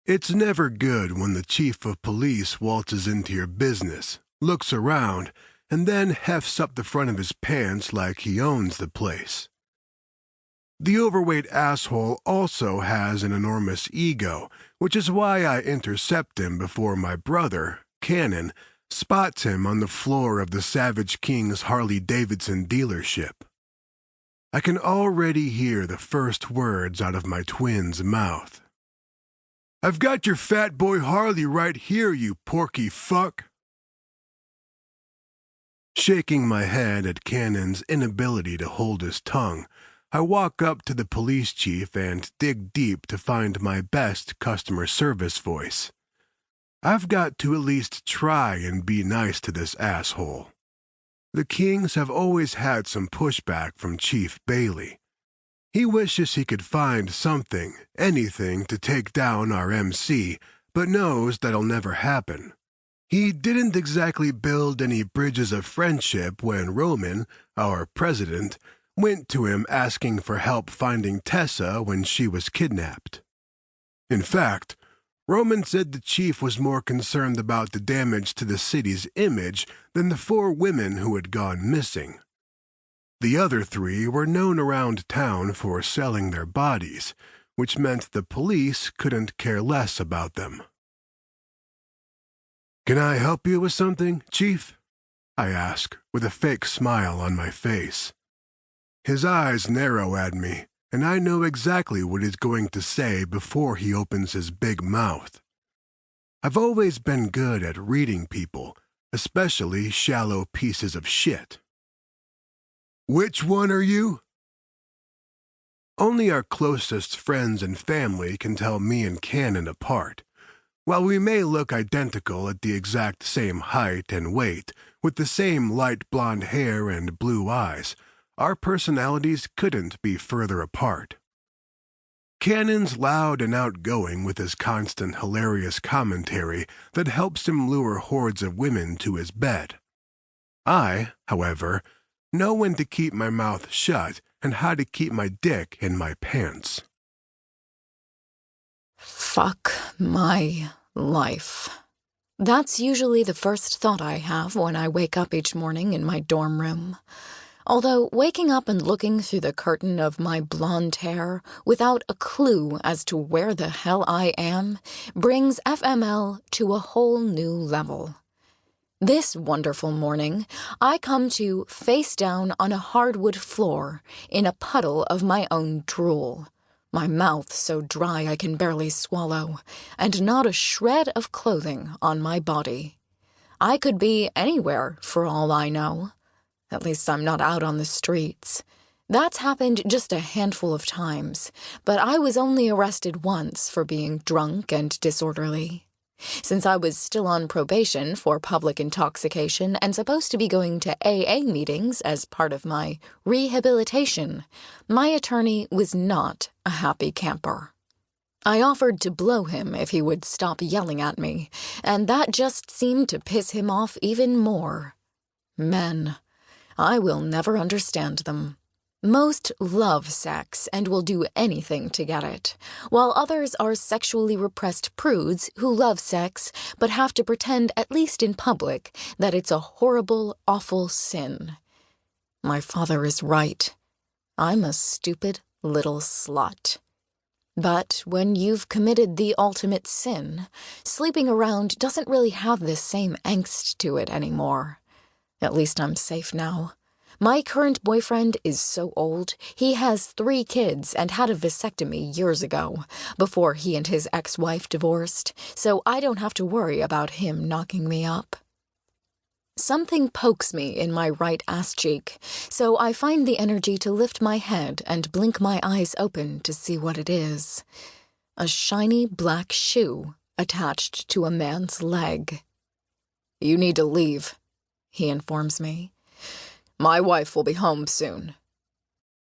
It's never good when the chief of police waltzes into your business, looks around, and then hefts up the front of his pants like he owns the place. The overweight asshole also has an enormous ego, which is why I intercept him before my brother, Cannon, spots him on the floor of the Savage King's Harley-Davidson dealership. I can already hear the first words out of my twin's mouth. "I've got your fat boy Harley right here, you porky fuck." Shaking my head at Cannon's inability to hold his tongue, I walk up to the police chief and dig deep to find my best customer service voice. I've got to at least try and be nice to this asshole. The Kings have always had some pushback from Chief Bailey. He wishes he could find something, anything to take down our MC, but knows that'll never happen. He didn't exactly build any bridges of friendship when Roman, our president, went to him asking for help finding Tessa when she was kidnapped. In fact, Roman said the chief was more concerned about the damage to the city's image than the 4 women who had gone missing. The other 3 were known around town for selling their bodies, which meant the police couldn't care less about them. "Can I help you with something, Chief?" I ask, with a fake smile on my face. His eyes narrow at me, and I know exactly what he's going to say before he opens his big mouth. I've always been good at reading people, especially shallow pieces of shit. "Which one are you?" Only our closest friends and family can tell me and Cannon apart. While we may look identical at the exact same height and weight, with the same light blonde hair and blue eyes, our personalities couldn't be further apart. Cannon's loud and outgoing with his constant hilarious commentary that helps him lure hordes of women to his bed. I, however, know when to keep my mouth shut and how to keep my dick in my pants. Fuck my life. That's usually the first thought I have when I wake up each morning in my dorm room. Although waking up and looking through the curtain of my blonde hair without a clue as to where the hell I am brings FML to a whole new level. This wonderful morning, I come to face down on a hardwood floor in a puddle of my own drool, my mouth so dry I can barely swallow, and not a shred of clothing on my body. I could be anywhere for all I know. At least I'm not out on the streets. That's happened just a handful of times, but I was only arrested once for being drunk and disorderly. Since I was still on probation for public intoxication and supposed to be going to AA meetings as part of my rehabilitation, my attorney was not a happy camper. I offered to blow him if he would stop yelling at me, and that just seemed to piss him off even more. Men. I will never understand them. Most love sex and will do anything to get it, while others are sexually repressed prudes who love sex but have to pretend, at least in public, that it's a horrible, awful sin. My father is right. I'm a stupid little slut. But when you've committed the ultimate sin, sleeping around doesn't really have the same angst to it anymore. At least I'm safe now. My current boyfriend is so old, he has 3 kids and had a vasectomy years ago, before he and his ex-wife divorced, so I don't have to worry about him knocking me up. Something pokes me in my right ass cheek, so I find the energy to lift my head and blink my eyes open to see what it is. A shiny black shoe attached to a man's leg. "You need to leave," he informs me. "My wife will be home soon.